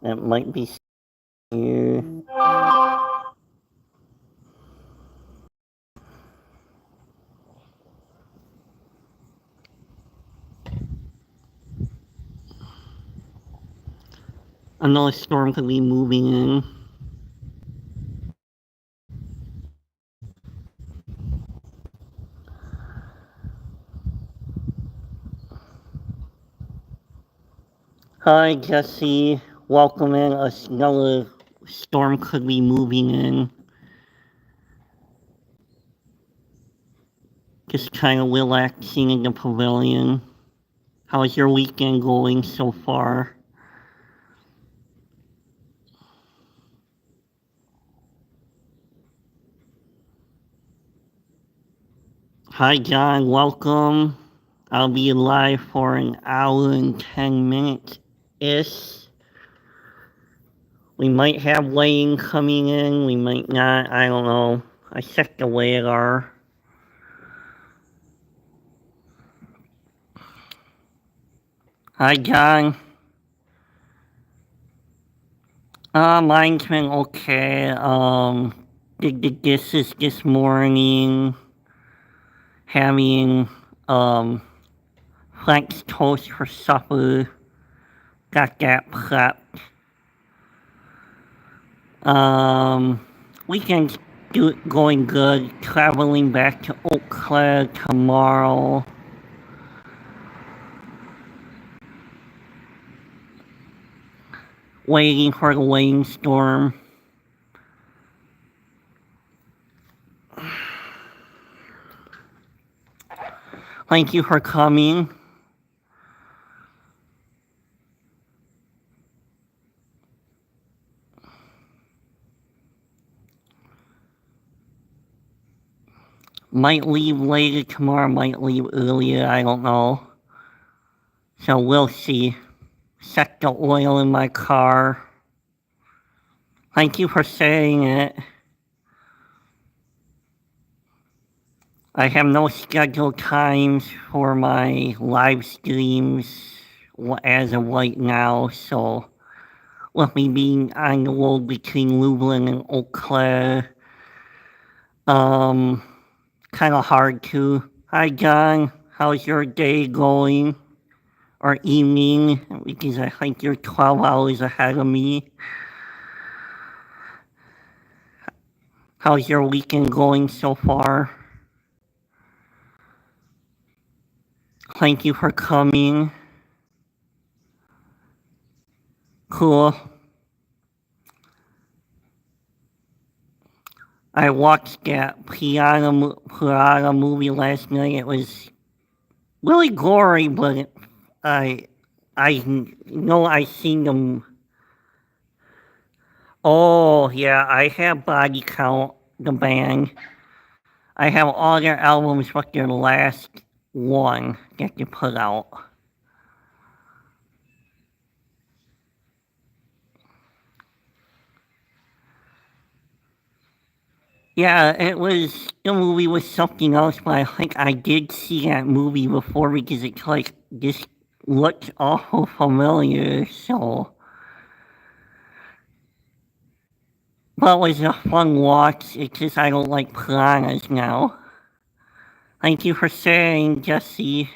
It might be you. Another storm could be moving in. Hi, Jesse. Welcome in. Another storm could be moving in. Just kind of relaxing in the pavilion. How's your weekend going so far? Hi, John. Welcome. I'll be live for an hour and 10 minutes ish. We might have Wayne coming in. We might not. I don't know. I set the radar. Hi, John. Mine's been okay. Did the dishes this morning. Having, French toast for supper. Got that prepped. Weekend's going good. Traveling back to Eau Claire tomorrow. Waiting for the rainstorm. Thank you for coming. Might leave later tomorrow, might leave earlier, I don't know. So we'll see. Set the oil in my car. Thank you for saying it. I have no scheduled times for my live streams as of right now, so with me being on the road between Lublin and Eau Claire, kind of hard to. Hi, John. How's your day going? Or evening? Because I think you're 12 hours ahead of me. How's your weekend going so far? Thank you for coming. Cool. I watched that Piranha movie last night. It was really gory, but I know I seen them. Oh yeah, I have Body Count, the band. I have all their albums, but their last one that they put out. Yeah, the movie was something else, but I think I did see that movie before because it's like, this looks awful familiar, so. But it was a fun watch, it's just I don't like piranhas now. Thank you for sharing, Jesse.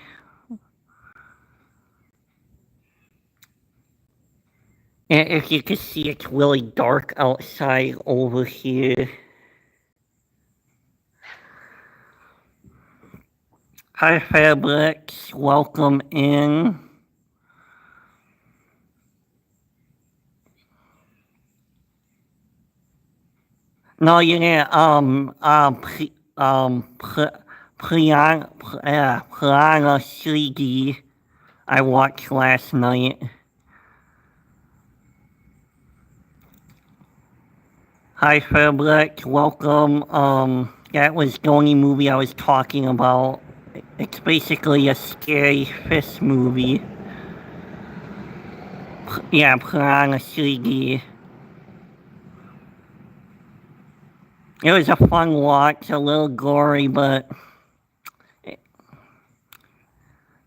And if you can see, it's really dark outside over here. Hi, Fabrics. Welcome in. No, yeah, Piranha 3D I watched last night. Hi, Fabric. Welcome. That was the only movie I was talking about. It's basically a scary fish movie. Yeah, Piranha 3D. It was a fun watch, a little gory, but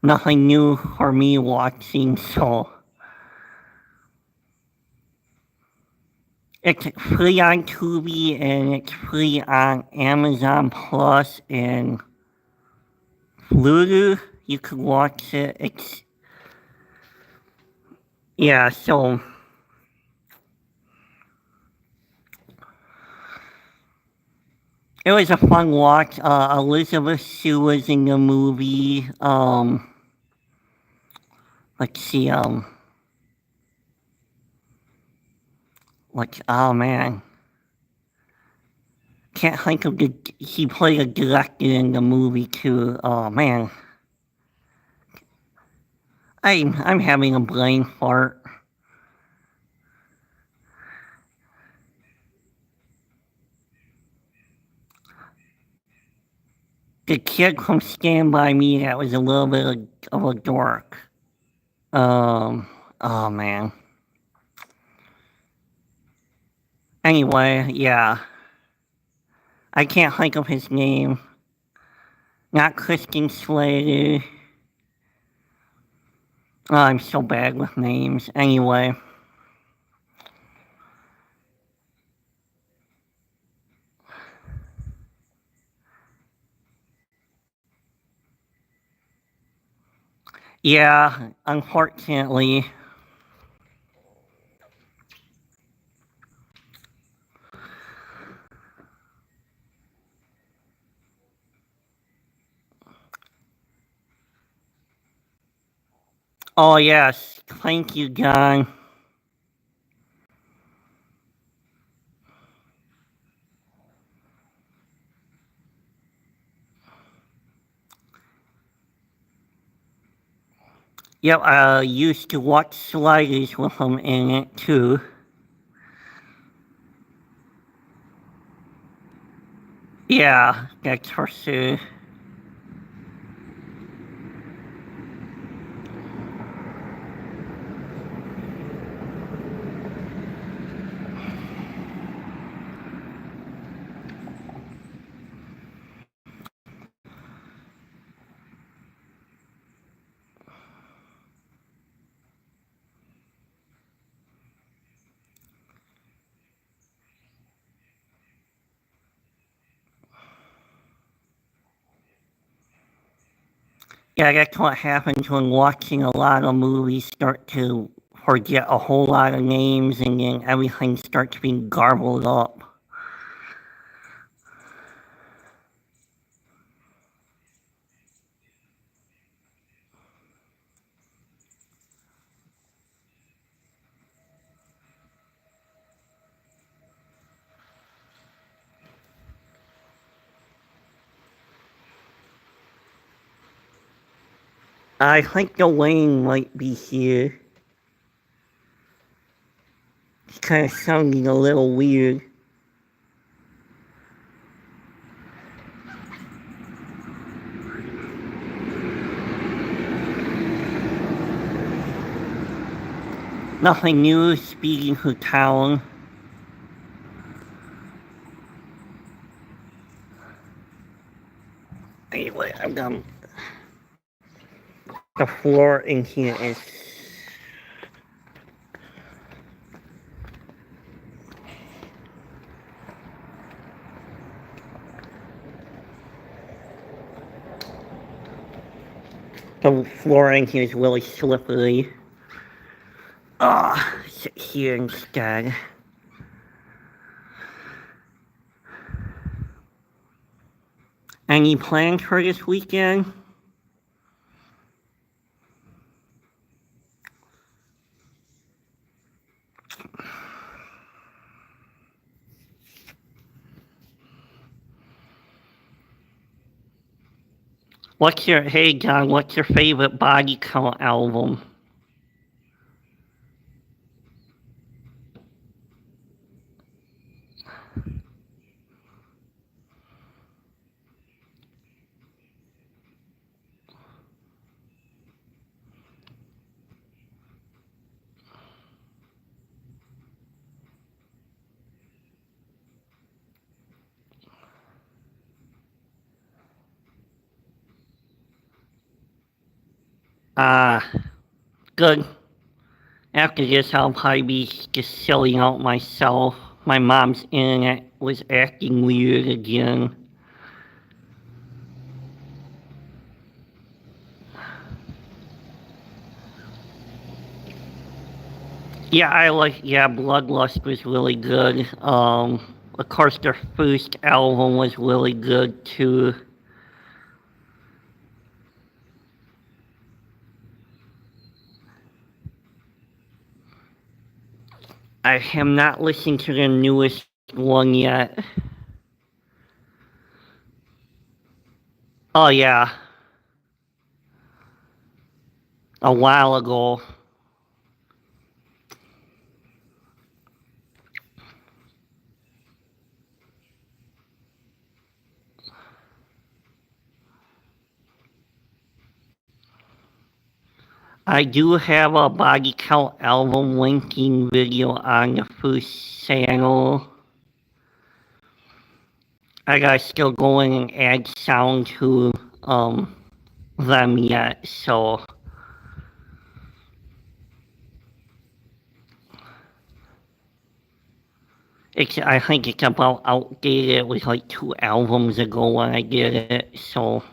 nothing new for me watching, so. It's free on Tubi and it's free on Amazon Plus and Hulu. You can watch it. Yeah, so it was a fun watch. Elizabeth Shue was in the movie. Let's see, oh man. Can't think of she played a director in the movie too. Oh man. I'm having a brain fart. The kid from Stand By Me that was a little bit of a dork. Oh man. Anyway, yeah. I can't think of his name. Not Christian Slater. Oh, I'm so bad with names. Anyway. Yeah, unfortunately. Oh, yes. Thank you, John. Yep, I used to watch Sliders with him in it, too. Yeah, that's for sure. Yeah, that's what happens when watching a lot of movies start to forget a whole lot of names and then everything starts being garbled up. I think Dwayne might be here. He's kind of sounding a little weird. Nothing new, speaking to town. Anyway, I'm done. The floor in here is... The floor in here is really slippery. Sit here instead. Any plans for this weekend? Hey John, what's your favorite Body Count album? Good. After this, I'll probably be just chilling out myself. My mom's internet was acting weird again. Yeah, Bloodlust was really good. Of course, their first album was really good too. I have not listened to their newest one yet. Oh yeah, a while ago. I do have a body count album linking video on the first channel. I gotta still go in and add sound to them yet, so I think it's about outdated. It was like 2 albums ago when I did it, so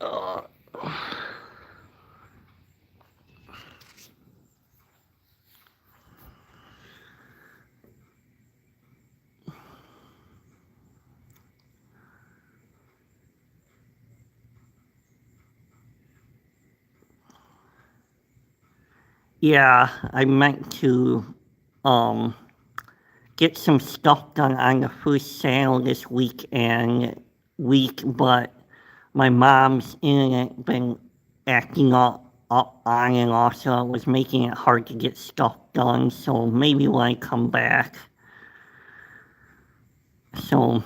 uh, yeah, I meant to um get some stuff done on the first channel this week, but my mom's internet been acting up on and off, so it was making it hard to get stuff done. So maybe when I come back. So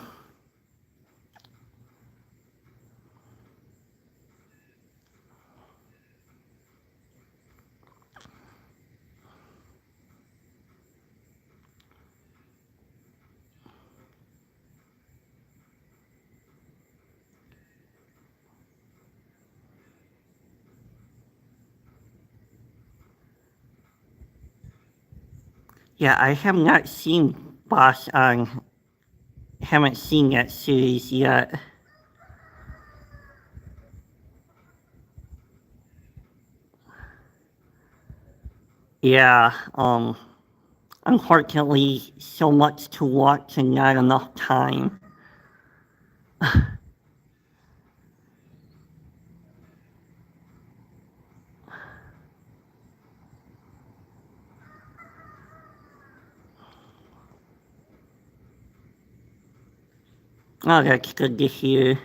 yeah, I have not seen Boss on. Haven't seen that series yet. Yeah, unfortunately, so much to watch and not enough time. Oh, that's good to hear.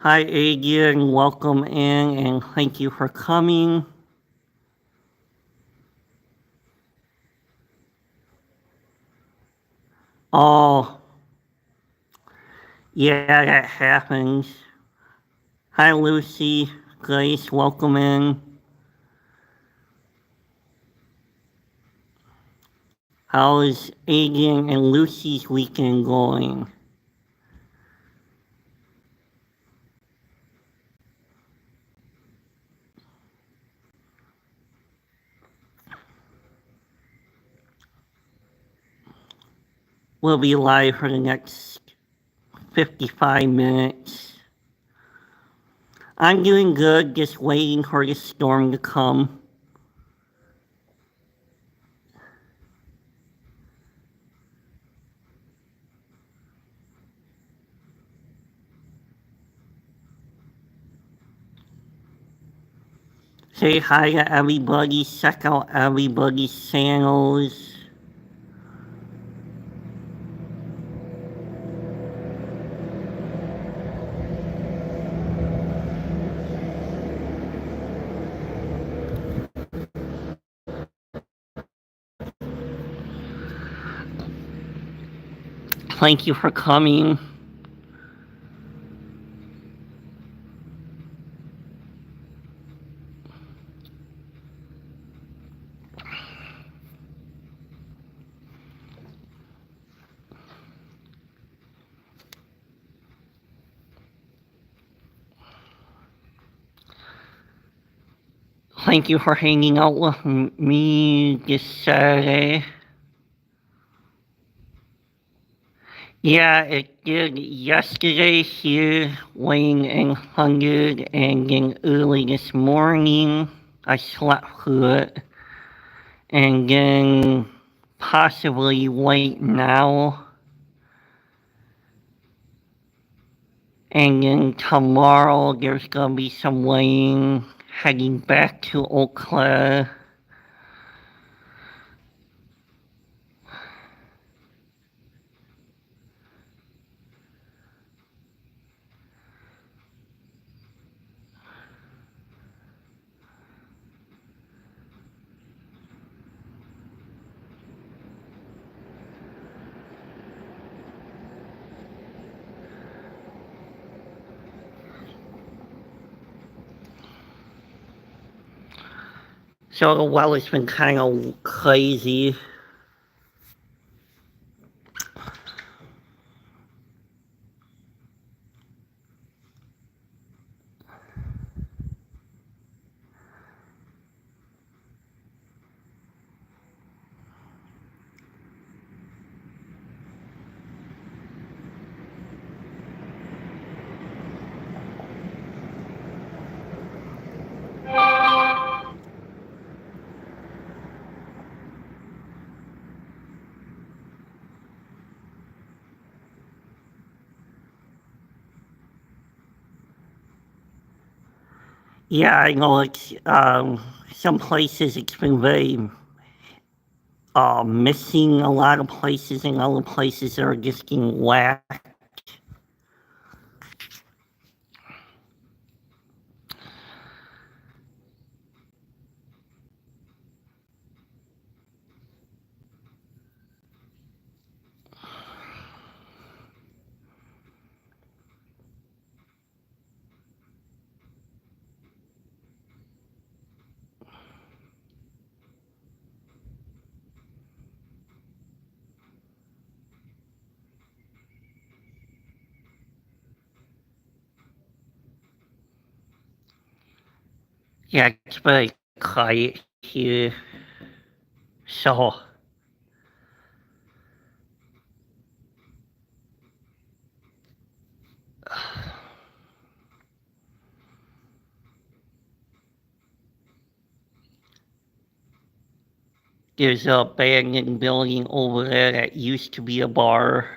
Hi, Adrian. Welcome in and thank you for coming. Oh, yeah, that happens. Hi, Lucy. Grace, welcome in. How is Adrian and Lucy's weekend going? We'll be live for the next 55 minutes. I'm doing good, just waiting for the storm to come. Say hi to everybody, check out everybody's channels. Thank you for coming. Thank you for hanging out with me this Saturday. Yeah, it did yesterday here, weighing in 100, and then early this morning, I slept through it, and then possibly right now, and then tomorrow there's gonna be some weighing heading back to Eau Claire. So the weather's been kind of crazy. Yeah, I know it's some places it's been very missing a lot of places, and other places are just getting whacked. Yeah, it's very quiet here. So there's a abandoned building over there that used to be a bar.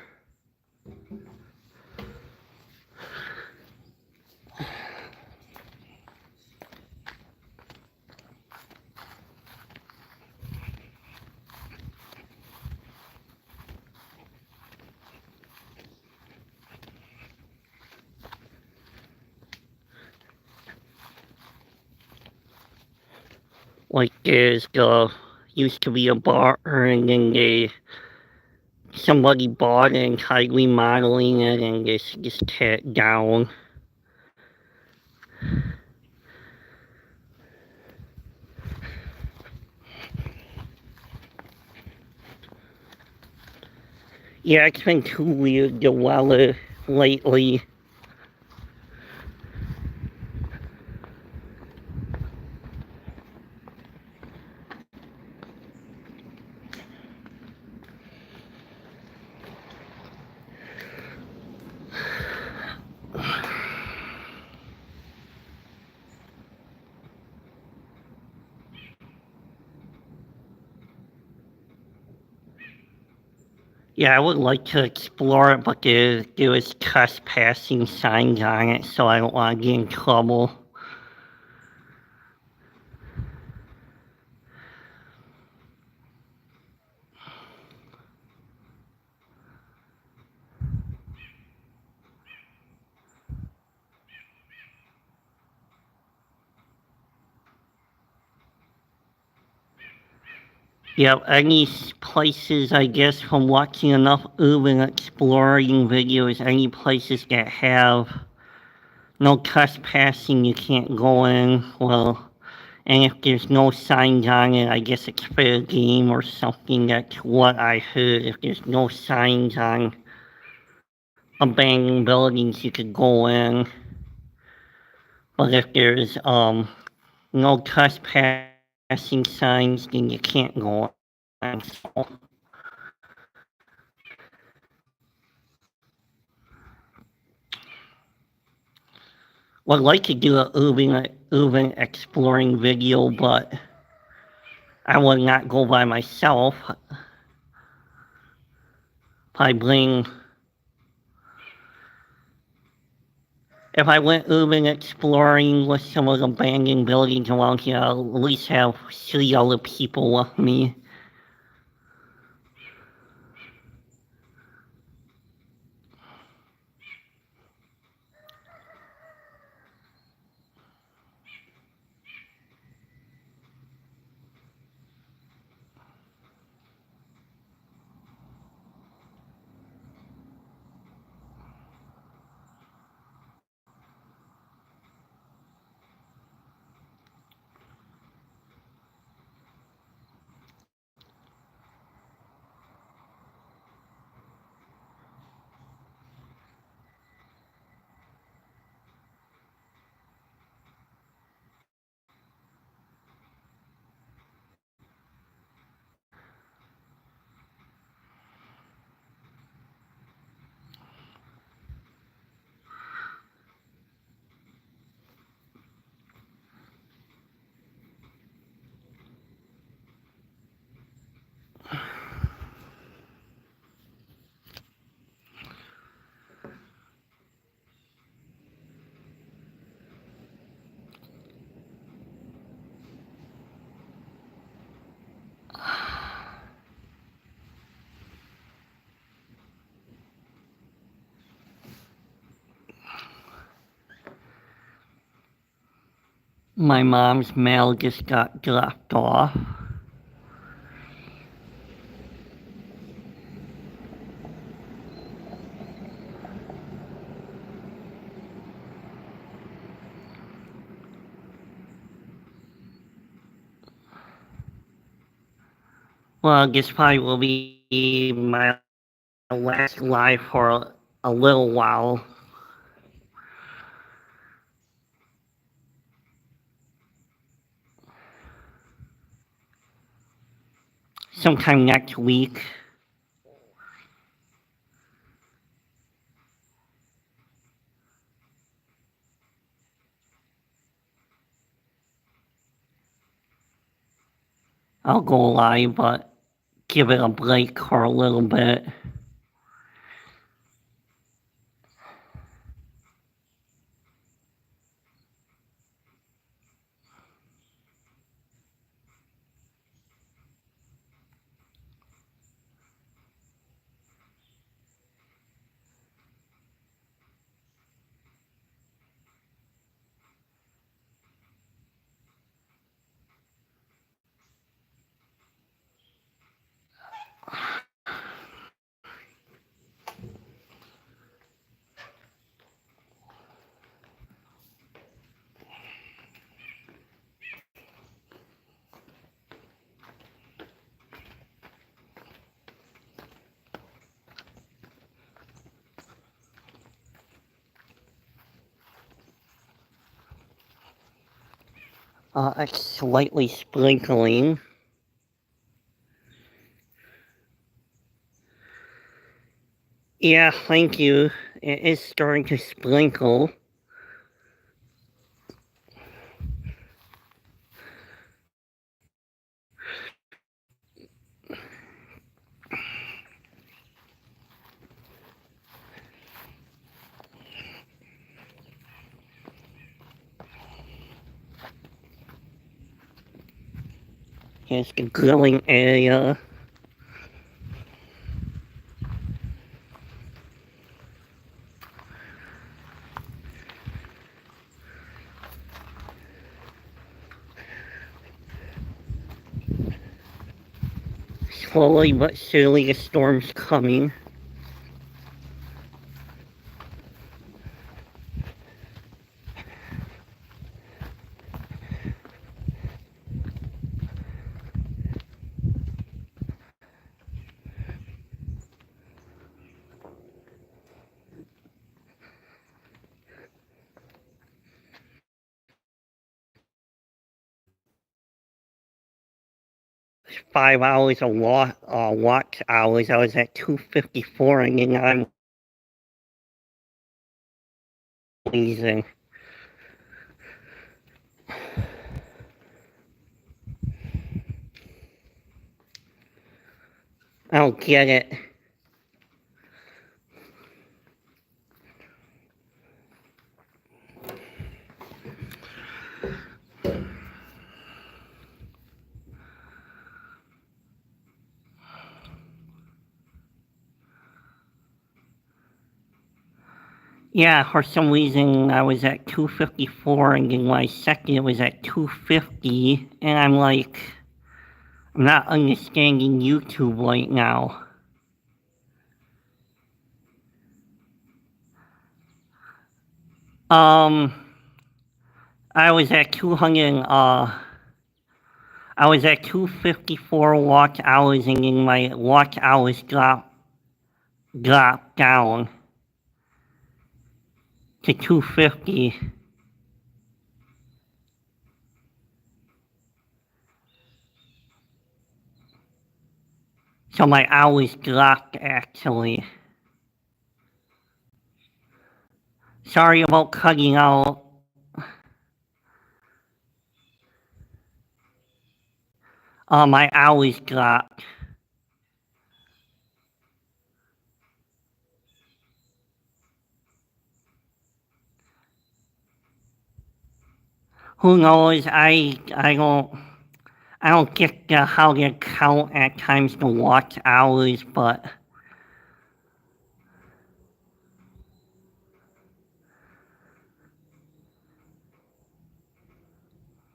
Like there's used to be a bar, and then somebody bought it and tried remodeling it, and just tear it down. Yeah, it's been too weird, the weather lately. Yeah, I would like to explore it, but there was trespassing signs on it, so I don't want to get in trouble. Yeah, any places, I guess, from watching enough urban exploring videos, any places that have no trespassing, you can't go in. Well, and if there's no signs on it, I guess it's fair game or something. That's what I heard. If there's no signs on abandoned buildings, you could go in. But if there's no trespassing signs, then you can't go in. So would like to do an urban exploring video, but I would not go by myself. I bring, if I went urban exploring with some of the abandoned buildings around here, I'll at least have 3 other people with me. My mom's mail just got dropped off. Well, this probably will be my last live for a little while. Sometime next week. I'll go live, but give it a break for a little bit. It's slightly sprinkling. Yeah, thank you. It is starting to sprinkle. Here's the grilling area. slowly but surely a storm's coming. Five hours of watch hours. I was at 254, and then I'm freezing. I don't get it. Yeah, for some reason I was at 254, and then my second was at 250, and I'm like, I'm not understanding YouTube right now. I was at 254 watch hours, and then my watch hours dropped down to 250. So my hours dropped, actually. Sorry about cutting out. My hours dropped. Who knows? I don't get how they count at times the watch hours, but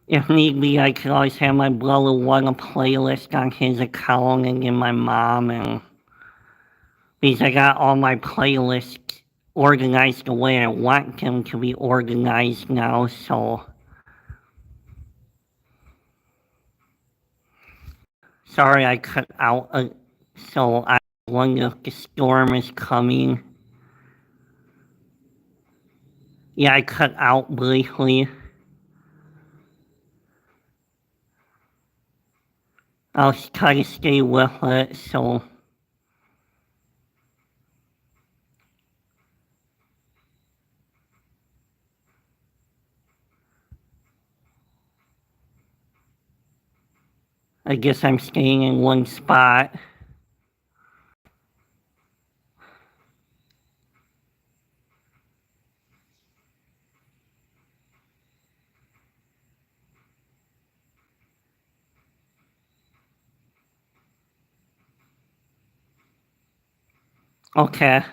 if need be, I could always have my brother run a playlist on his account, and then my mom, and because I got all my playlists organized the way I want them to be organized now, so sorry I cut out. So I wonder if the storm is coming. Yeah, I cut out briefly. I'll try to stay with it, so I guess I'm staying in one spot. Okay.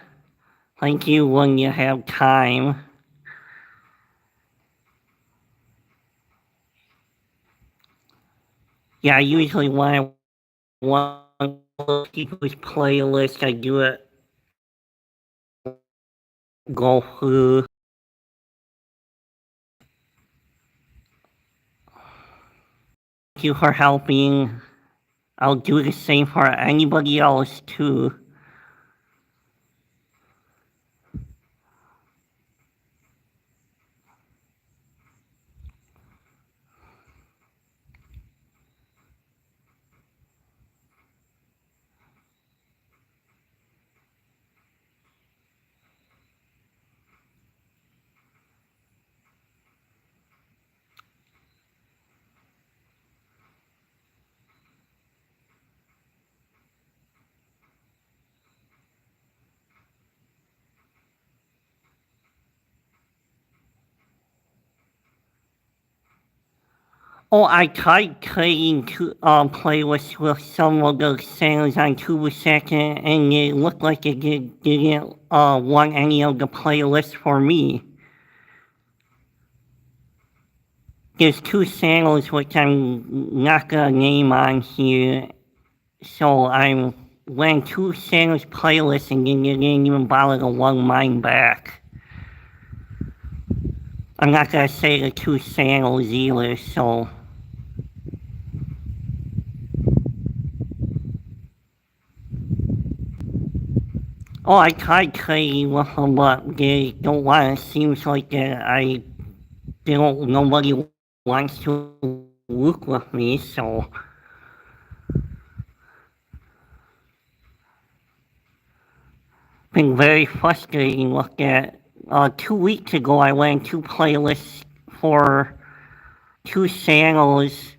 Thank you when you have time. Yeah, usually when I want people's playlist, I do it, go through. Thank you for helping. I'll do the same for anybody else too. Oh, I tried creating playlists with some of the songs on 2 Second, and it looked like it didn't want any of the playlists for me. There's two channels which I'm not gonna name on here, So I went to Santa's playlist and they didn't even bother to lug mine back. I'm not gonna say the two sandals either, so. Oh, I tried trading with them, but they don't want it. Seems like nobody wants to work with me, so. Been very frustrating. Look at, 2 weeks ago I went to playlists for two channels,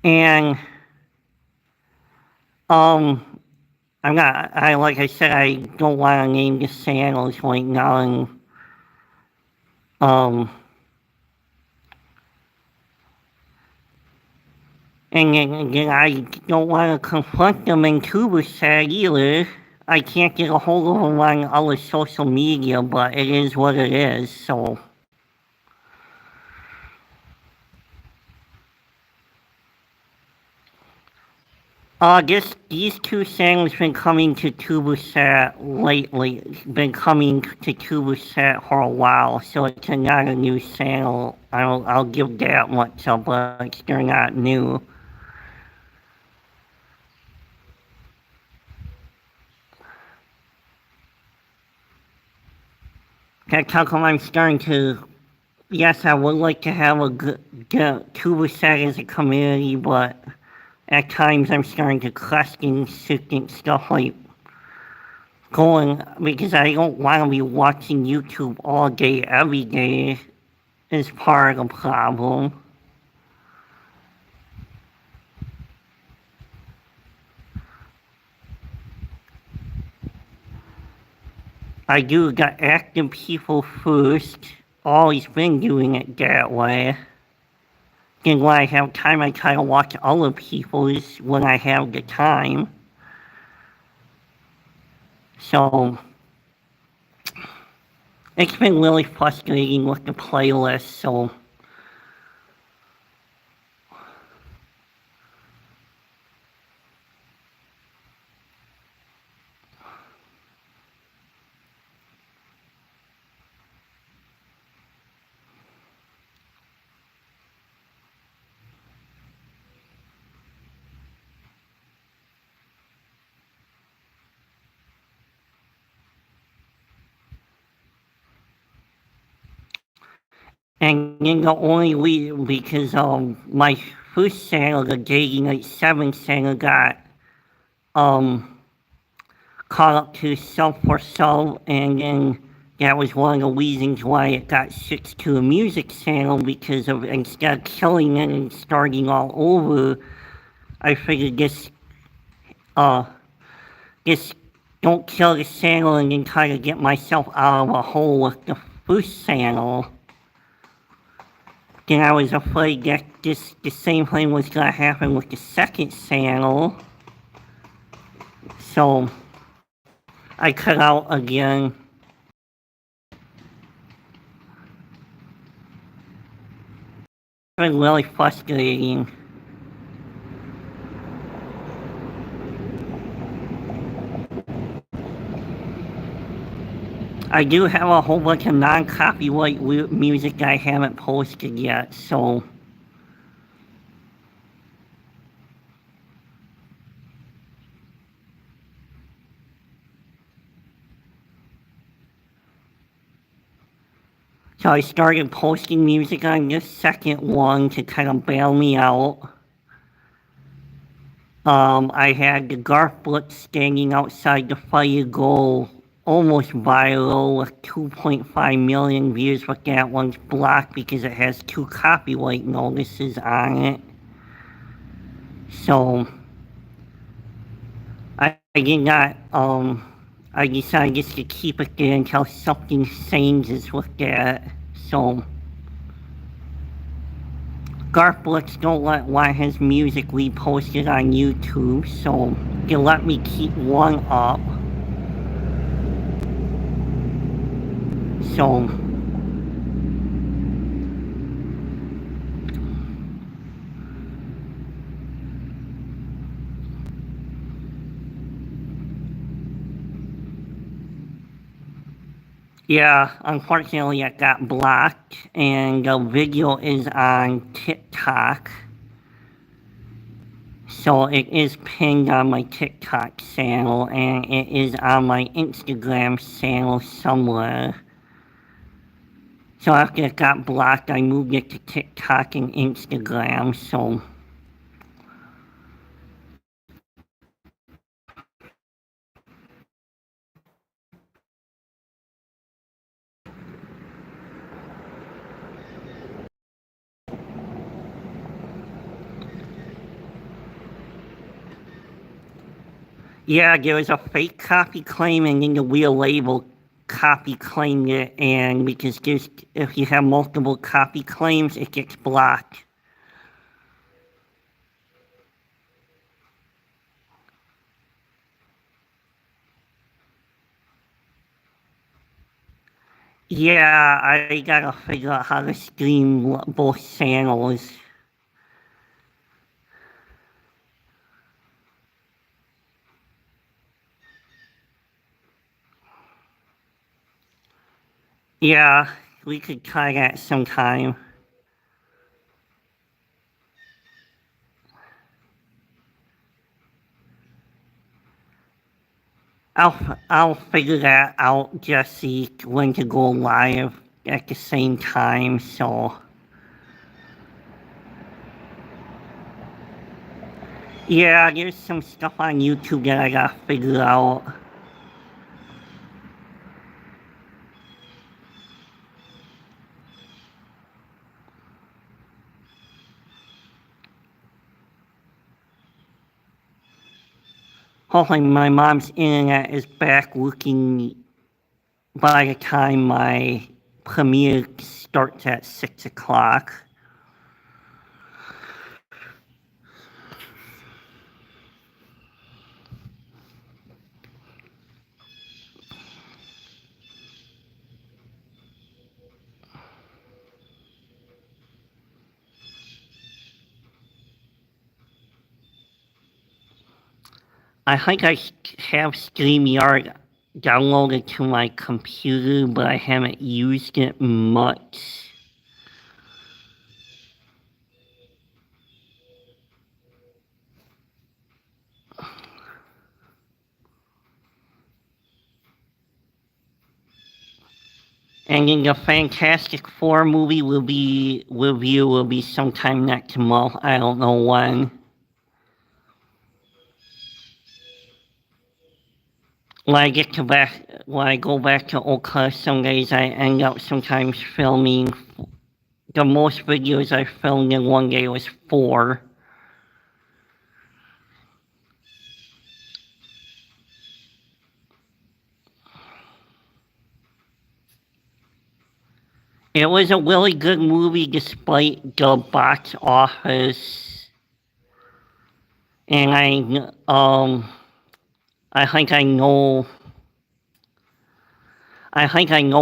and, like I said, I don't want to name the channels right now, um, and then I don't want to confront them in Tubersat either. I can't get a hold of them on other social media, but it is what it is, so. These two channels been coming to Tubersat lately. Been coming to Tubersat for a while, so it's not a new channel. I'll give that much up, but they're not new. That's how come I'm starting to. Yes, I would like to have a good Tubersat as a community, but at times I'm starting to question certain stuff like going, because I don't want to be watching YouTube all day, every day, is part of the problem. I do got active people first, always been doing it that way. Then when I have time, I try to watch other people's when I have the time. So, it's been really frustrating with the playlist, so. And then the only reason, because my first channel, the Dating Night 7 channel, got caught up to Self for Self, and then that was one of the reasons why it got switched to a music channel, because of, instead of killing it and starting all over, I figured this don't kill the channel and then try to get myself out of a hole with the first channel. Then I was afraid that the same thing was gonna happen with the second channel. So I cut out again. It's been really frustrating. I do have a whole bunch of non-copyright music I haven't posted yet, so. So I started posting music on this second one to kind of bail me out. I had the Garth Blitz standing outside the fire go almost viral with 2.5 million views, but that one's blocked because it has 2 copyright notices on it. So I did not, I decided just to keep it there until something changes with that. So Garth Blitz don't want his music reposted on YouTube, so they let me keep one up. So Yeah, unfortunately it got blocked, and the video is on TikTok. So it is pinned on my TikTok channel, and it is on my Instagram channel somewhere. So after it got blocked, I moved it to TikTok and Instagram, so... Yeah, there was a fake copy claim, and then the real label copy claimed it, and because if you have multiple copy claims, it gets blocked. Yeah, I gotta figure out how to stream both channels. Yeah, we could try that sometime. I'll figure that out, Jesse, when to go live at the same time, so... Yeah, there's some stuff on YouTube that I gotta figure out. Hopefully my mom's internet is back working by the time my premiere starts at 6 o'clock. I think I have StreamYard downloaded to my computer, but I haven't used it much. And then the Fantastic Four movie review will be sometime next month. I don't know when. When I go back to Oka, some days I end up sometimes filming. The most videos I filmed in one day was 4. It was a really good movie despite the box office. And I think I know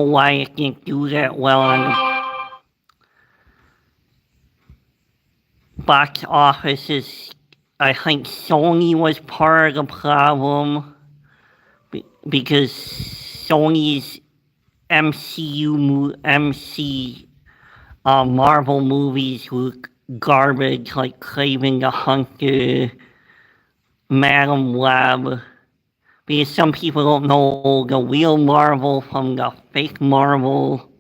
why it didn't do that well on box offices. I think Sony was part of the problem because Sony's Marvel movies were garbage, like Kraven the Hunter, Madam Web. Because some people don't know the real Marvel from the fake Marvel.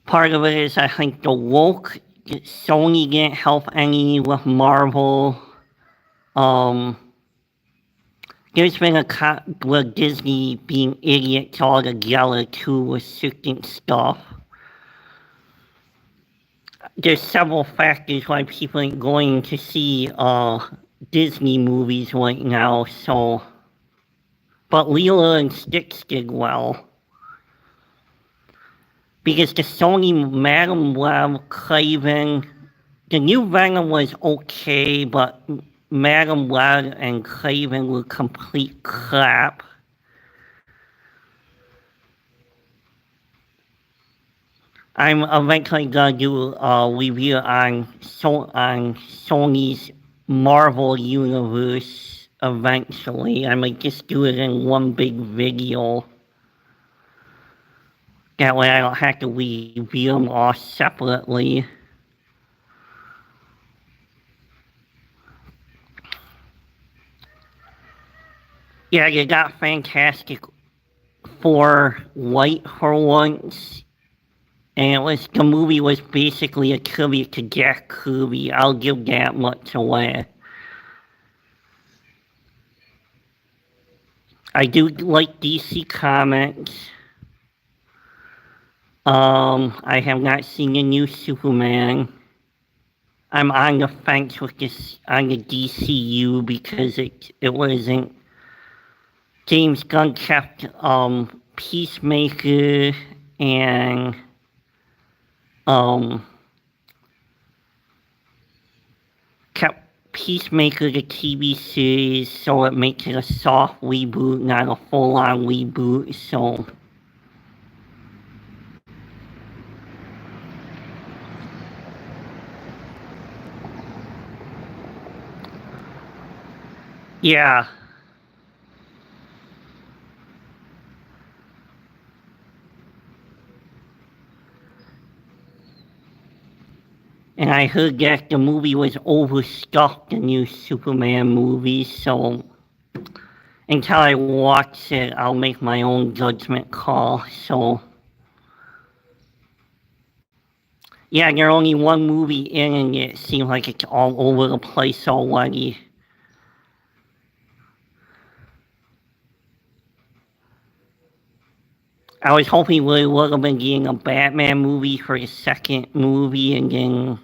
Part of it is, I think, the woke. Sony didn't help any with Marvel. There's been with Disney being idiots altogether too with certain stuff. There's several factors why people ain't going to see Disney movies right now, so... But Lilo and Stitch did well. Because the Sony Madam Web, Kraven... The new Venom was okay, but Madam Web and Kraven were complete crap. I'm eventually gonna do a review on Sony's Marvel Universe eventually. I might just do it in one big video. That way I don't have to review them all separately. Yeah, you got Fantastic Four White for once. And the movie was basically a tribute to Jack Kirby. I'll give that much away. I do like DC Comics. I have not seen the new Superman. I'm on the fence with this on the DCU because it wasn't. James Gunn kept Peacemaker and um kept Peacemaker the TV series, so it makes it a soft reboot, not a full-on reboot. So yeah. And I heard that the movie was overstuffed, the new Superman movie, so until I watch it, I'll make my own judgment call. So, yeah, there's only one movie in, and it seems like it's all over the place already. I was hoping we would have been getting a Batman movie for the second movie, and then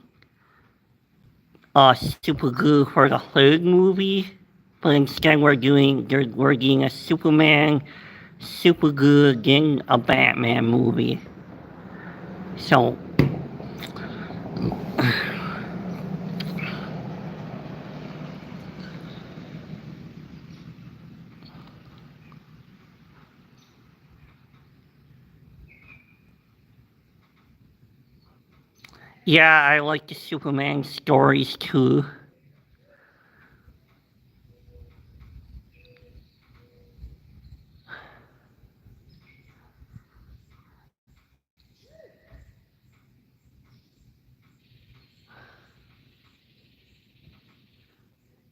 Supergirl for the third movie. But instead, we're getting a Superman, Supergirl, then a Batman movie. So, yeah, I like the Superman stories too.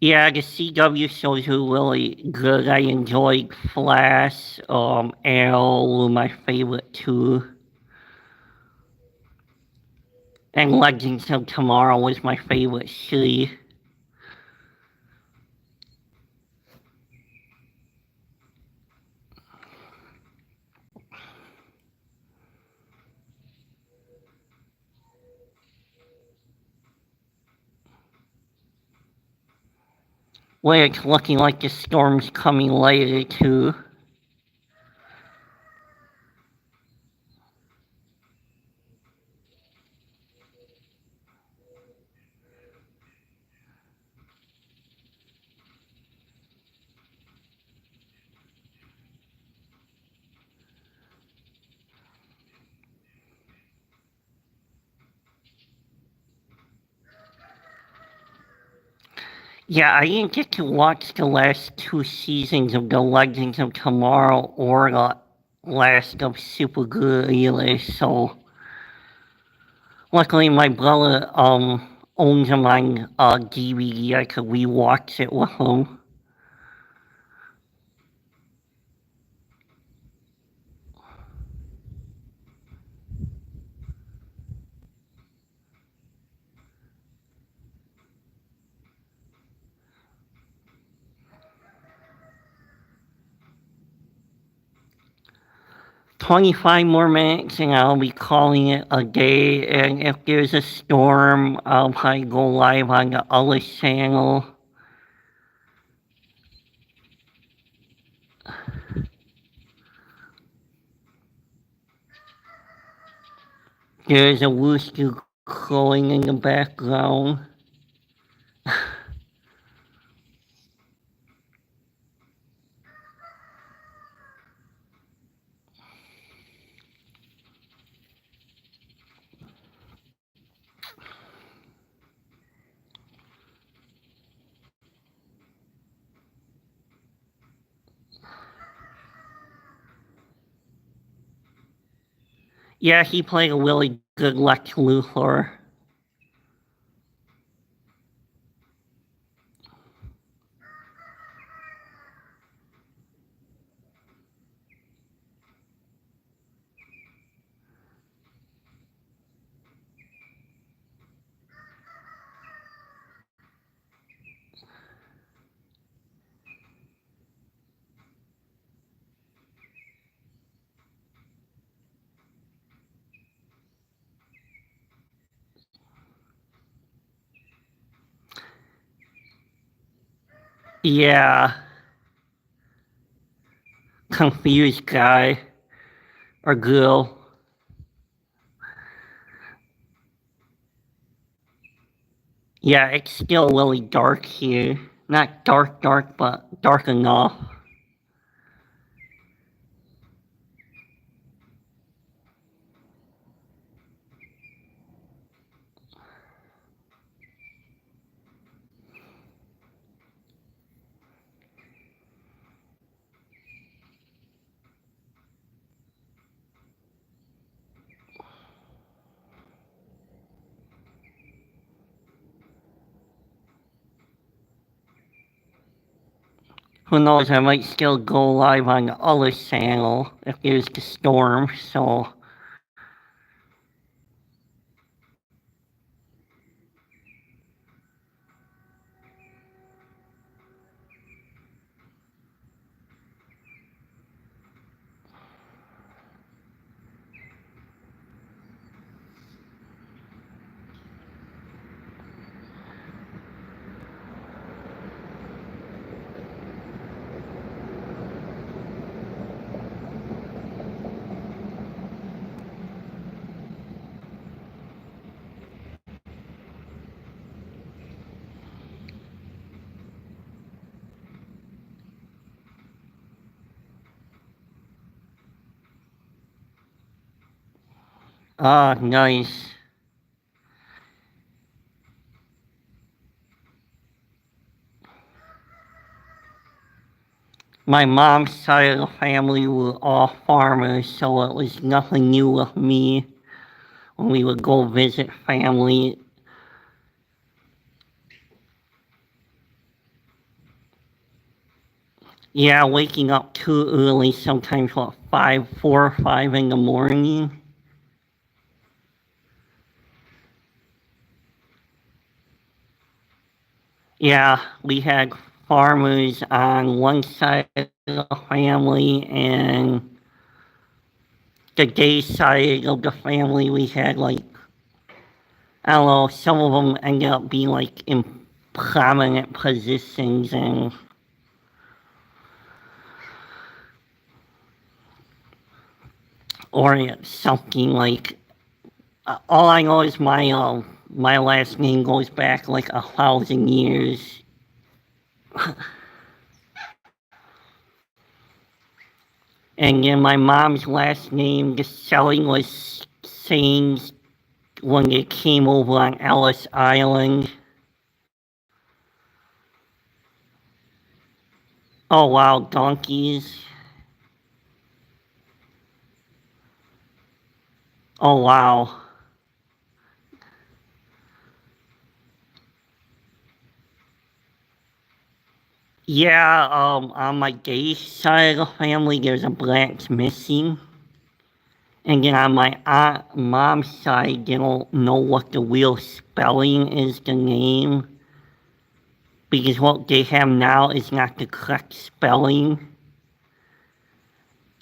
Yeah, the CW shows were really good. I enjoyed Flash, Arrow were my favorite too. And Legends of Tomorrow was my favorite series. Well, it's looking like the storm's coming later too. Yeah, I didn't get to watch the last two seasons of The Legends of Tomorrow or the last of Supergirl either, so luckily my brother owns them on DVD. I could rewatch it with him. "25 more minutes and I'll be calling it a day, and if there's a storm, I'll probably go live on the other channel." There's a rooster crowing in the background. Yeah, he played a really good Lex Luthor. Yeah, confused guy or girl. Yeah, it's still really dark here. Not dark, dark, but dark enough. Who knows, I might still go live on the other channel if there's the storm, so. Ah, nice. My mom's side of the family were all farmers, so it was nothing new with me when we would go visit family. Yeah, waking up too early, sometimes what, 4 or 5 in the morning. Yeah, we had farmers on one side of the family, and the gay side of the family, we had like, I don't know, some of them ended up being like in prominent positions and or something like. All I know is my last name goes back like 1,000 years. And then my mom's last name, the spelling was saying when they came over on Ellis Island. Oh wow, donkeys. Oh wow. Yeah, on my gay side of the family, there's a branch missing. And then on my aunt, mom's side, they don't know what the real spelling is, the name. Because what they have now is not the correct spelling.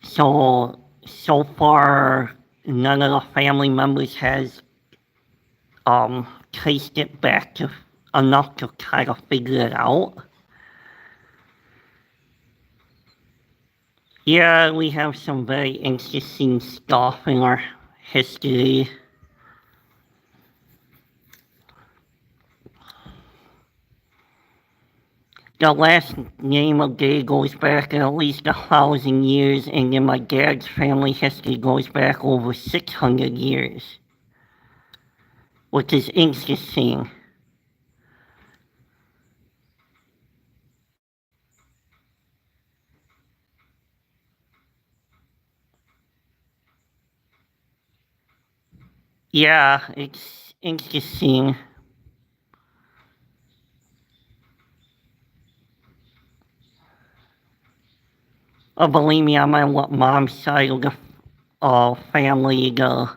So far, none of the family members has traced it back to enough to try to figure it out. Yeah, we have some very interesting stuff in our history. The last name of day goes back at least 1,000 years, and then my dad's family history goes back over 600 years, which is interesting. Yeah, it's interesting. Oh, believe me, I'm on mom's side of the family, the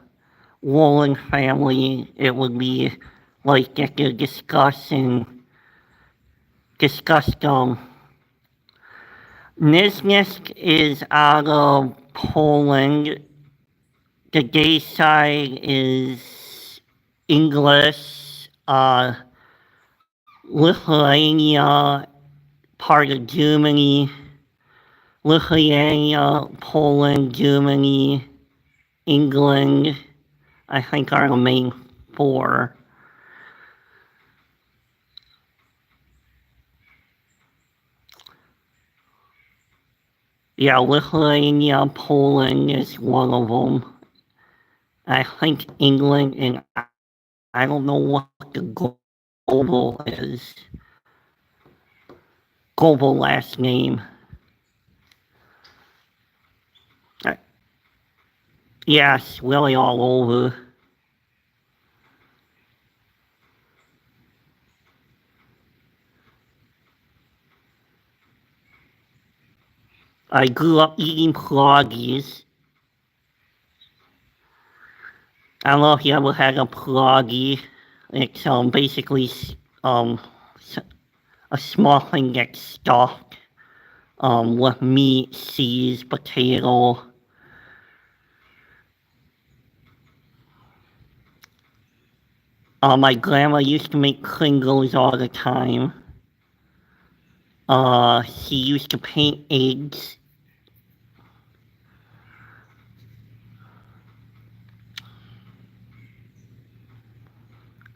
Woolen family. It would be like they could discuss Nizhny is out of Poland. The gay side is English. Lithuania, part of Germany. Lithuania, Poland, Germany, England, I think are the main four. Yeah, Lithuania, Poland is one of them. I think England, and I don't know what the global is. Global last name. Uh, Yes, really all over. I grew up eating pierogies. I don't know if you ever had a pierogi. It's basically um a small thing that's stuffed with meat, cheese, potato. My grandma used to make Kringles all the time. She used to paint eggs.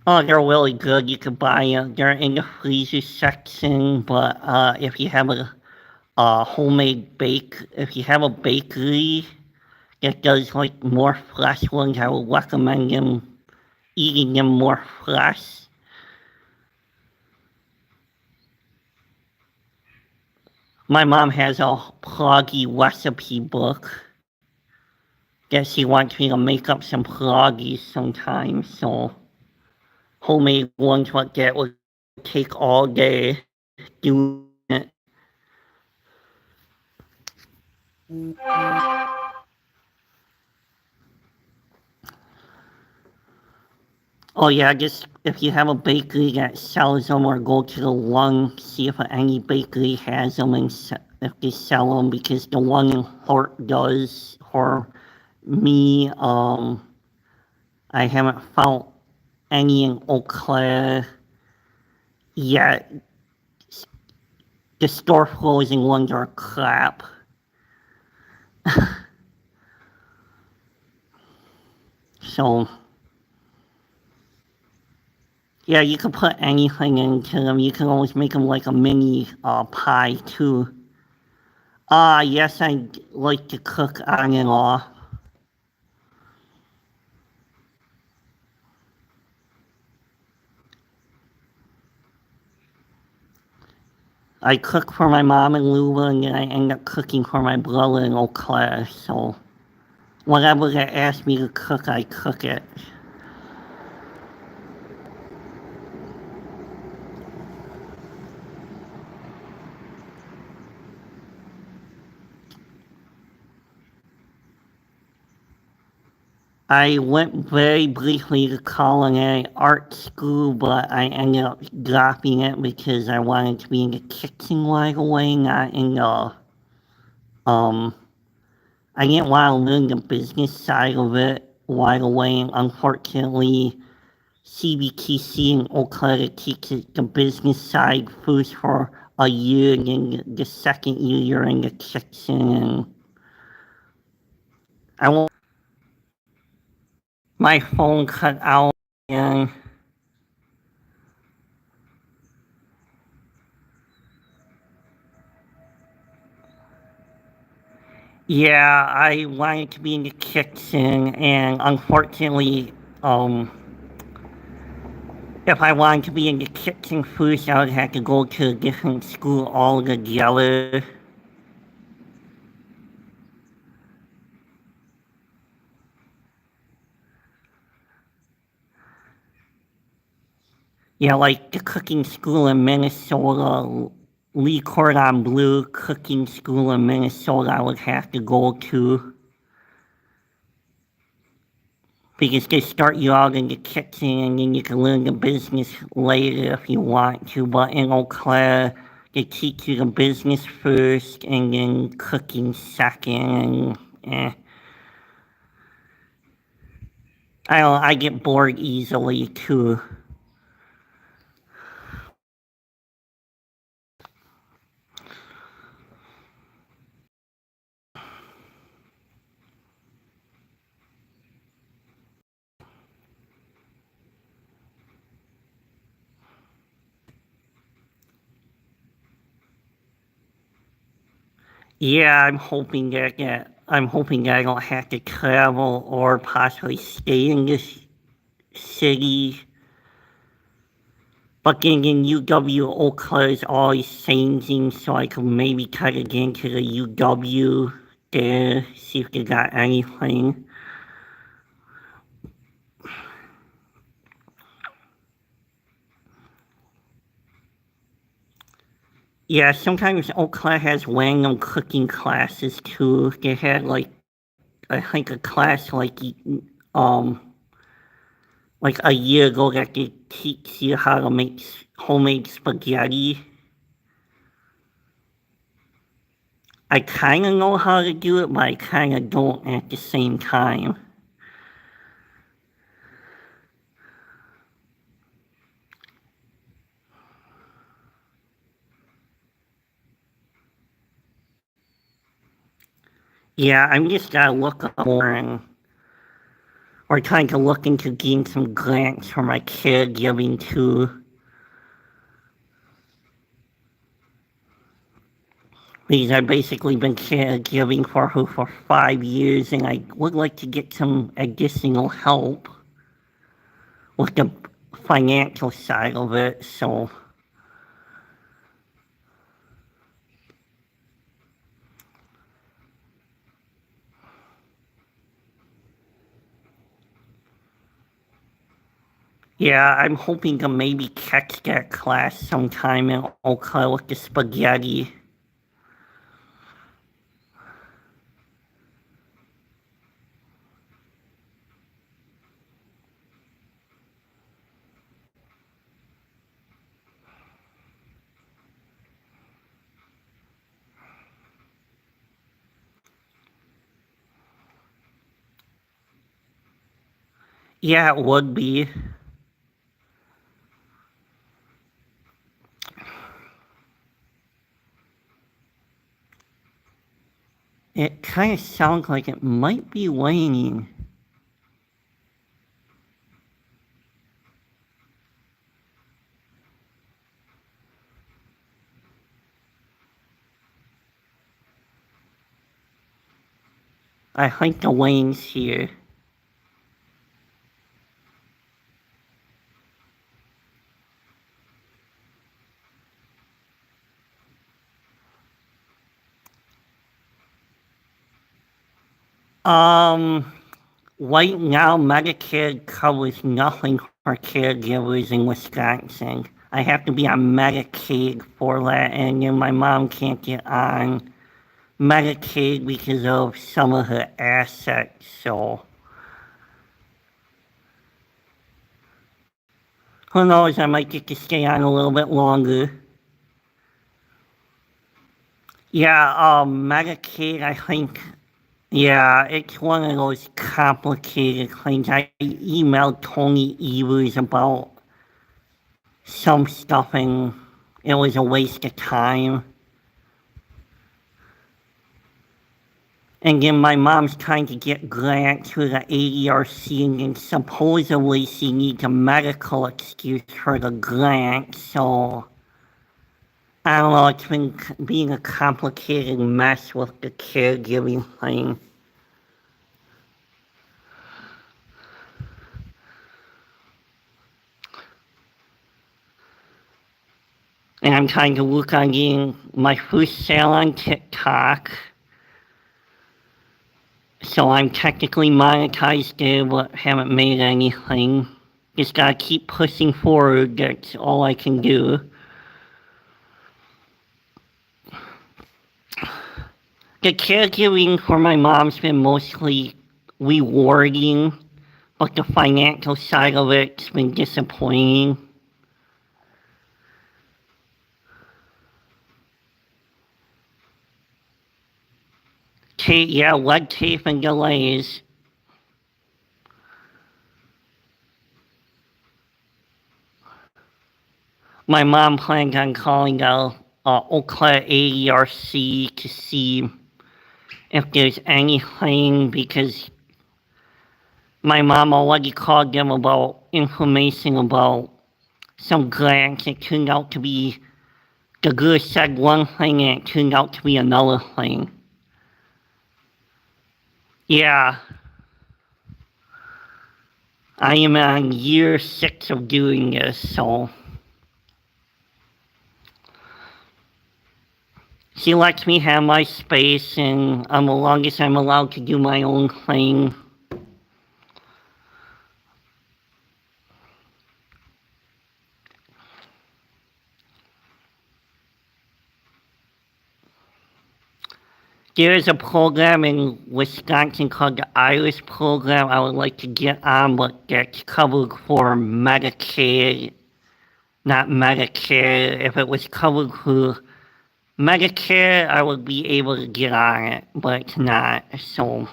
Oh, they're really good. You could buy them. They're in the freezer section, but if you have a homemade if you have a bakery that does like more fresh ones, I would recommend them eating them more fresh. My mom has a proggy recipe book that she wants me to make up some pierogies sometimes, so homemade ones like that would take all day doing it. Oh yeah, just if you have a bakery that sells them, or go to the one, see if any bakery has them and if they sell them, because the one in Hort does. For me, I haven't found any in Eau Claire yet. The store closing ones are crap. So, yeah, you can put anything into them. You can always make them like a mini pie, too. Yes, I like to cook on and off. I cook for my mom in Louisville, and then I end up cooking for my brother in Eau Claire, so whatever they ask me to cook, I cook it. I went very briefly to culinary art school, but I ended up dropping it because I wanted to be in the kitchen right away, not in the, um, I didn't want to learn the business side of it right away, and unfortunately, CBTC in Eau Claire teaches the business side first for a year, and then the second year you're in the kitchen, and I won't. My phone cut out, and yeah, I wanted to be in the kitchen, and unfortunately, if I wanted to be in the kitchen first, I would have to go to a different school altogether. Yeah, like the cooking school in Minnesota, Lee Cordon Bleu cooking school in Minnesota, I would have to go to. Because they start you out in the kitchen and then you can learn the business later if you want to. But in Eau Claire, they teach you the business first and then cooking second. And I don't know, I get bored easily too. Yeah, I'm hoping that I don't have to travel or possibly stay in this city. But then in UW, Eau Claire is always changing, so I could maybe try to get into the UW there, see if they got anything. Yeah, sometimes Eau Claire has random cooking classes too. They had like, I think a class um, like a year ago that they teach you how to make homemade spaghetti. I kind of know how to do it, but I kind of don't at the same time. Yeah, I'm just gotta look up more and or trying to look into getting some grants for my caregiving too. Because I've basically been caregiving for her for 5 years and I would like to get some additional help with the financial side of it, so yeah, I'm hoping to maybe catch that class sometime in Eau Claire with the spaghetti. Yeah, it would be. It kind of sounds like it might be waning. I think the wane's here. Um, right now, Medicare covers nothing for caregivers in Wisconsin. I have to be on Medicaid for that, and then my mom can't get on Medicaid because of some of her assets, so who knows, I might get to stay on a little bit longer. Yeah, Medicaid, I think, yeah, it's one of those complicated things. I emailed Tony Evers about some stuff and it was a waste of time. And then my mom's trying to get grants through the ADRC and then supposedly she needs a medical excuse for the grant, so I don't know, it's been being a complicated mess with the caregiving thing. And I'm trying to work on getting my first sale on TikTok. So I'm technically monetized there, but haven't made anything Just gotta keep pushing forward. That's all I can do. The caregiving for my mom's been mostly rewarding, but the financial side of it's been disappointing. Yeah, red tape and delays. My mom plans on calling the Oakland AERC to see if there's anything, because my mom already called them about information about some grants. It turned out to be, the girl said one thing and it turned out to be another thing. Yeah. I am on year 6 of doing this, so she lets me have my space, and as long as I'm allowed to do my own thing. There is a program in Wisconsin called the Iris program I would like to get on, but that's covered for Medicaid, not Medicare. If it was covered for Medicare, I would be able to get on it, but it's not, so.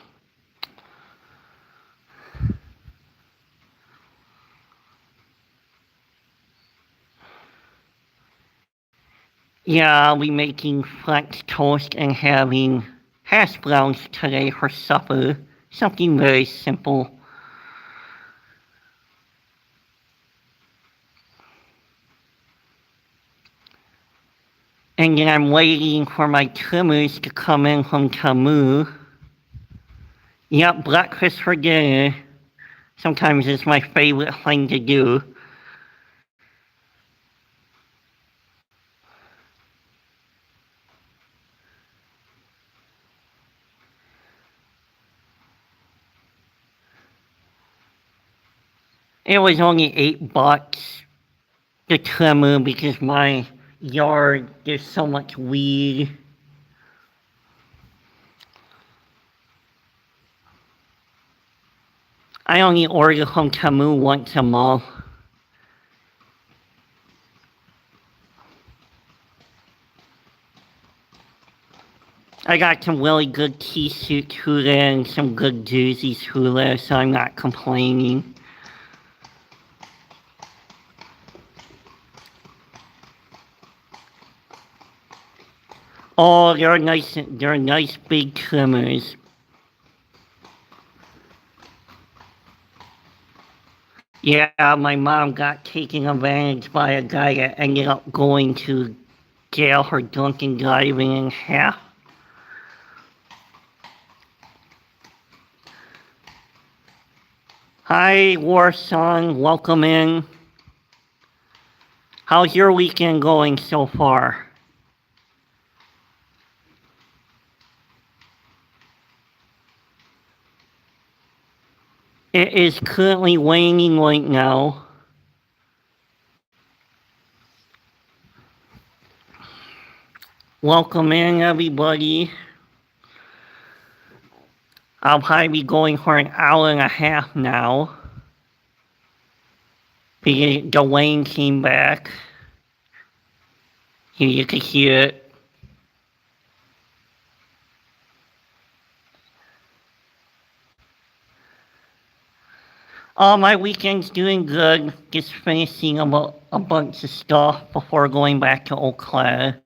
Yeah, I'll be making French toast and having hash browns today for supper. Something very simple. And then I'm waiting for my trimmers to come in from Tamu. Yep, breakfast for dinner. Sometimes it's my favorite thing to do. It was only $8 the trimmer because my yard, there's so much weed. I only order from Tamu once a month. I got some really good t-shirts through there and some good jerseys through there, so I'm not complaining. Oh, they're nice big trimmers. Yeah, my mom got taken advantage by a guy that ended up going to jail for drunken driving in half. Hi, Warson, welcome in. How's your weekend going so far? It is currently raining right now. Welcome in, everybody. I'll probably be going for an hour and a half now. Because the rain came back. Here you can hear it. My weekend's doing good. Just finishing about a bunch of stuff before going back to Eau Claire.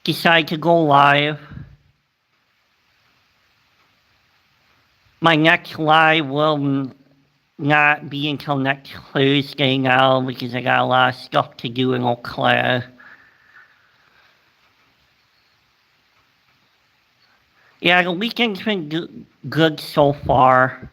Decide to go live. My next live will not be until next Thursday now because I got a lot of stuff to do in Eau Claire. Yeah, the weekend's been good so far.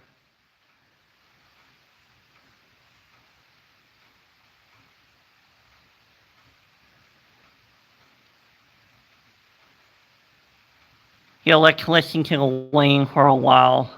Here, let's listen to the rain for a while.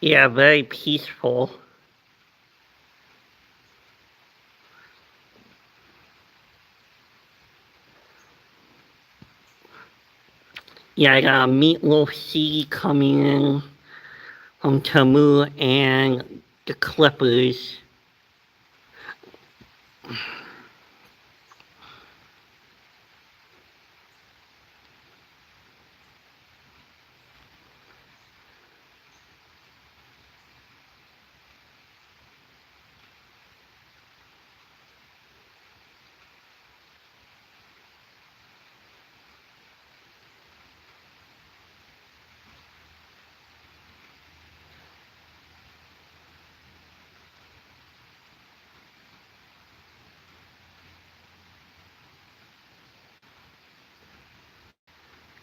Yeah, very peaceful. Yeah, I got a Meatloaf CD coming in from Tamu and the Clippers.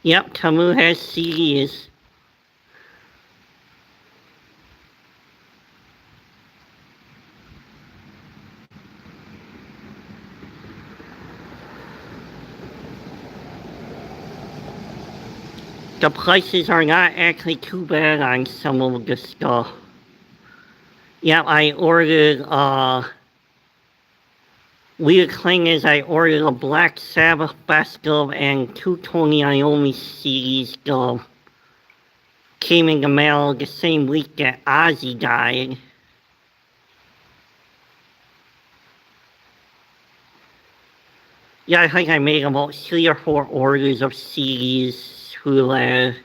Yep, Tamu has CDs. The prices are not actually too bad on some of the stuff. Yep, I ordered, weird thing is I ordered a Black Sabbath best of and two Tony Iommi CDs came in the mail the same week that Ozzy died. Yeah, I think I made about 3 or 4 orders of CDs through there.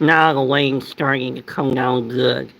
Now the rain's starting to come down good.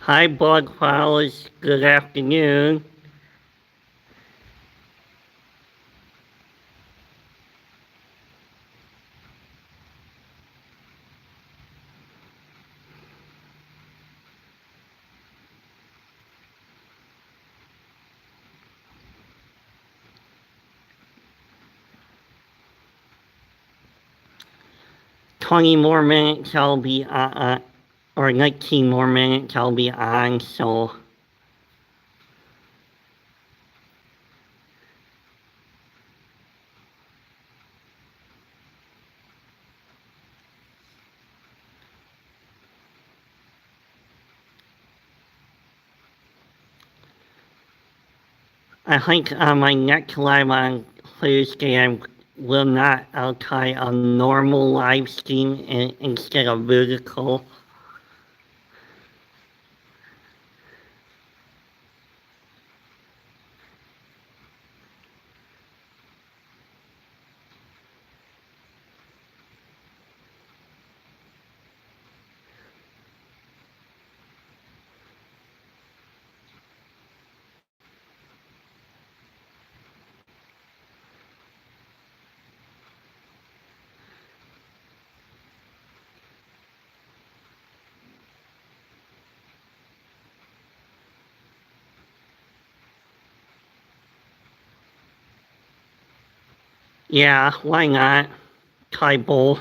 Hi, Bug Flowers. Good afternoon. Twenty more minutes I'll be or 19 more minutes I'll be on, so I think on my next live on Thursday I'll try a normal live stream instead of vertical. Yeah, why not? Try both.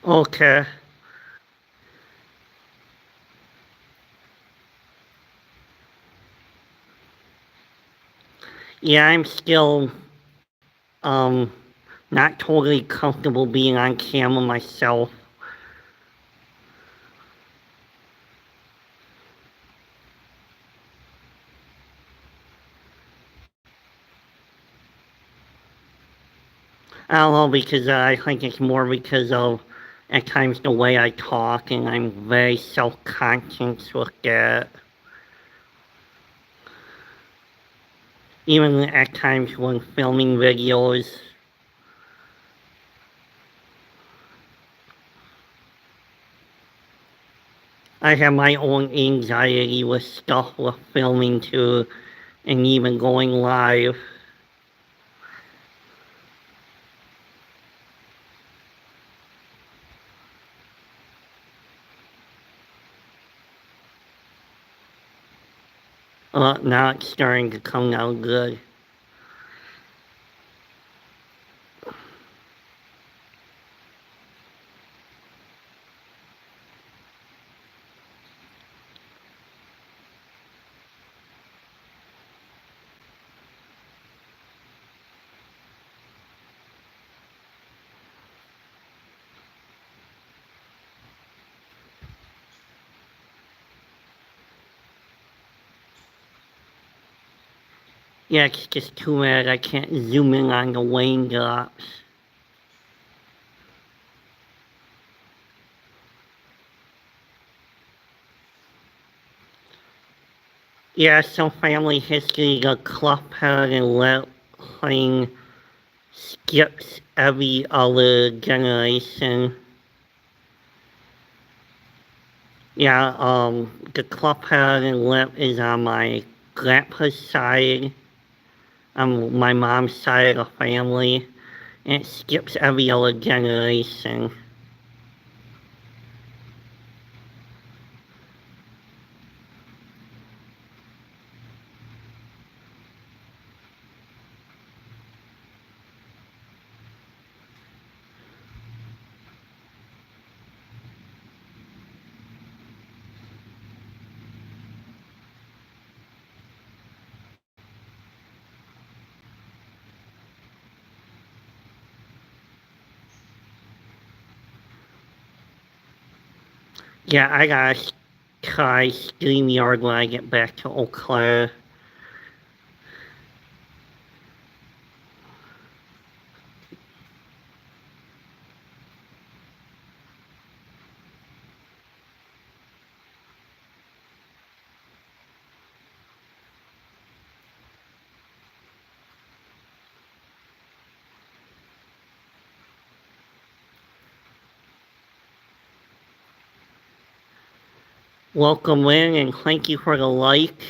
Okay. Yeah, I'm still um not totally comfortable being on camera myself. I don't know because I think it's more because of at times the way I talk and I'm very self-conscious with that. Even at times when filming videos, I have my own anxiety with stuff with filming too and even going live. Now it's starting to come out good. Yeah, it's just too bad I can't zoom in on the raindrops. Yeah, some family history, the Clubhead and Let playing skips every other generation. Yeah, the Clubhead and Lip is on my grandpa's side, on my mom's side of the family, and it skips every other generation. Yeah, I gotta try StreamYard when I get back to Eau Claire. Welcome in and thank you for the like.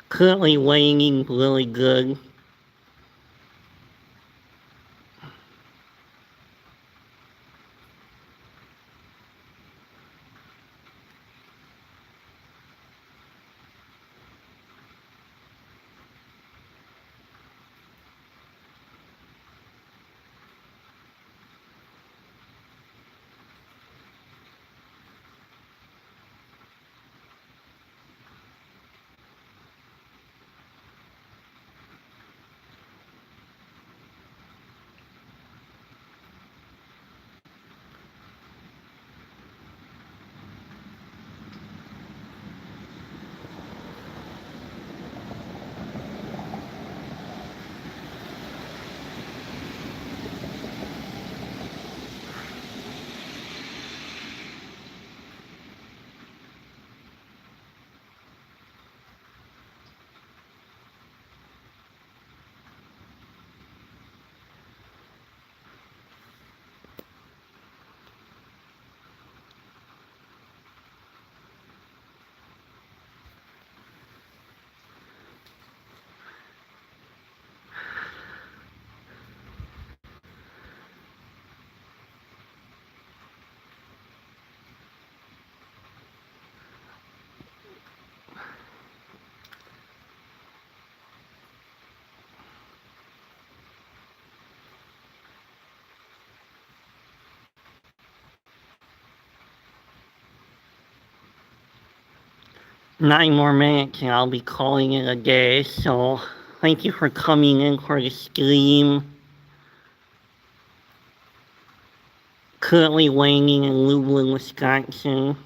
Currently weighing really good. Nine more minutes and I'll be calling it a day, so thank you for coming in for the stream. Currently weighing in Lublin, Wisconsin.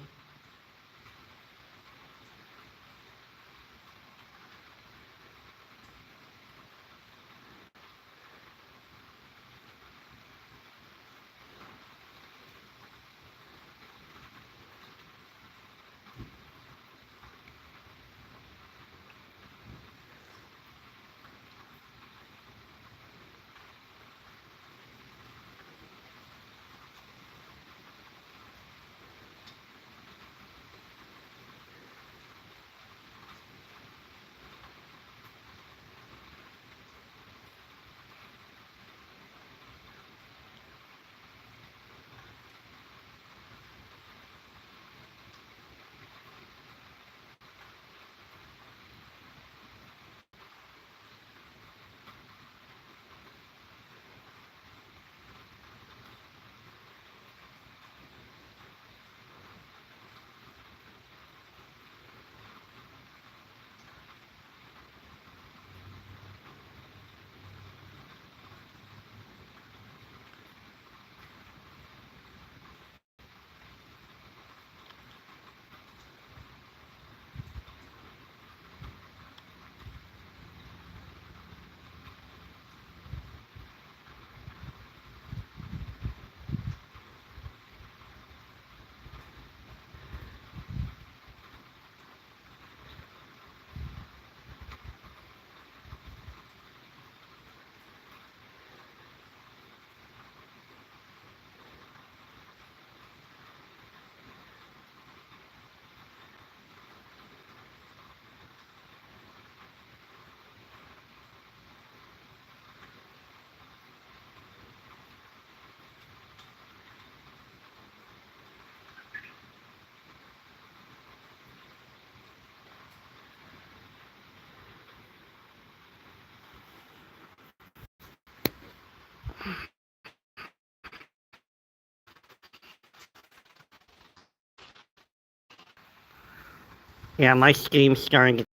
Yeah, my stream's starting to.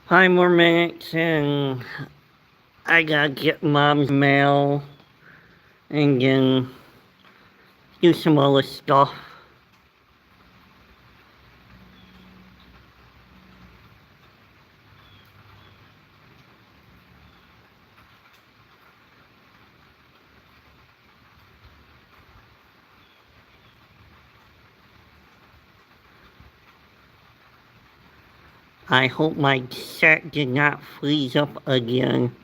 Five more minutes and I gotta get mom's mail and then do some other stuff. I hope my set did not freeze up again.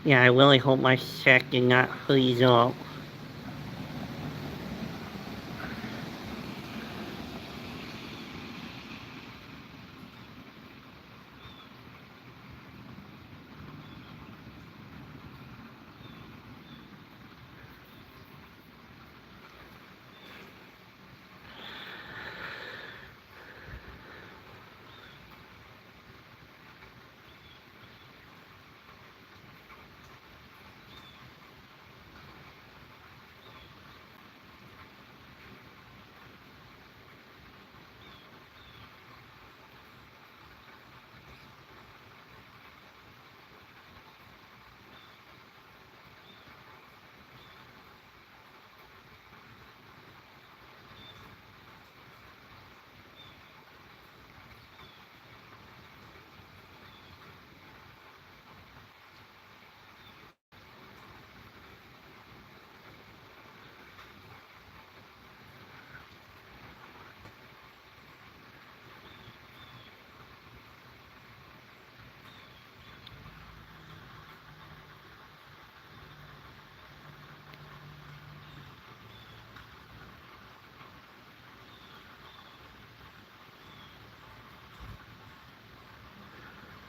Yeah, I really hope my set did not freeze up.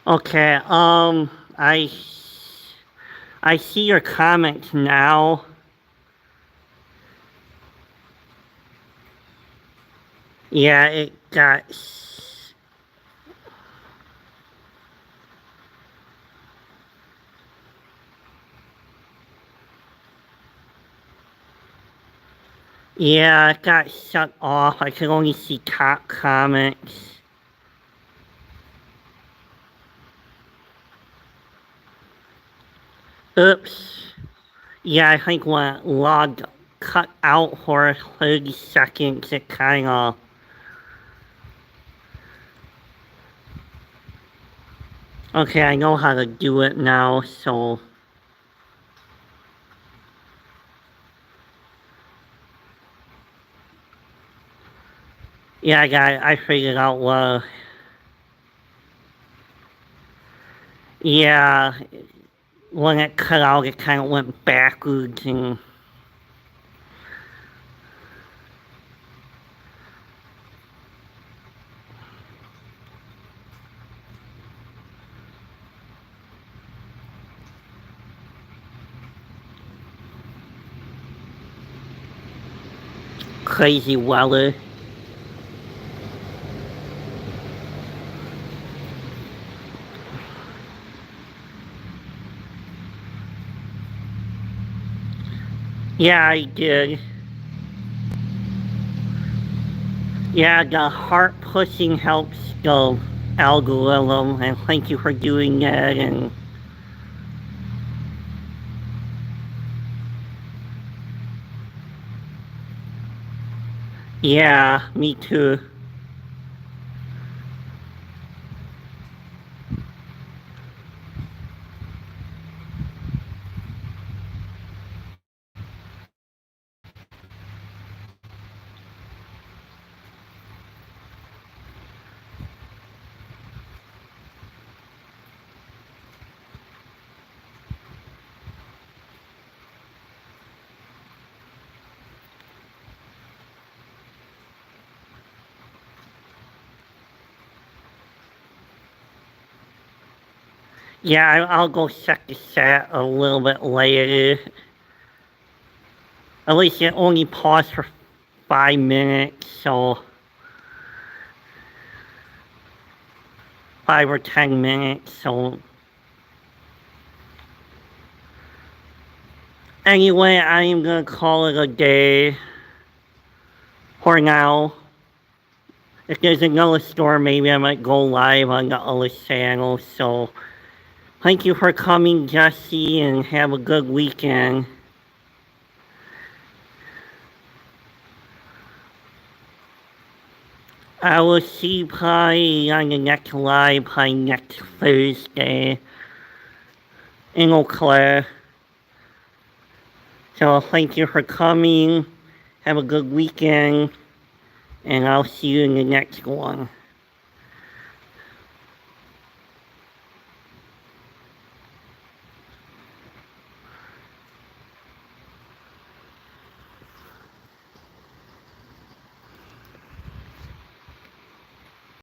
Okay, I see your comment now. Yeah, it got. Yeah, it got shut off. I could only see top comments. Oops. Yeah, I think when logged cut out for 30 seconds, it kinda. Okay, I know how to do it now, so. Yeah, I figured out what. Yeah, when it cut out, it kind of went backwards and. crazy weather. Yeah, I did. Yeah, the heart pushing helps the algorithm, and thank you for doing that. And yeah, me too. Yeah, I'll go check the chat a little bit later. At least it only paused for 5 minutes, so 5 or 10 minutes. So anyway, I am gonna call it a day for now. If there's another storm, maybe I might go live on the other channel. So thank you for coming, Jesse, and have a good weekend. I will see you probably on the next live, probably next Thursday in Eau Claire. So thank you for coming. Have a good weekend, and I'll see you in the next one.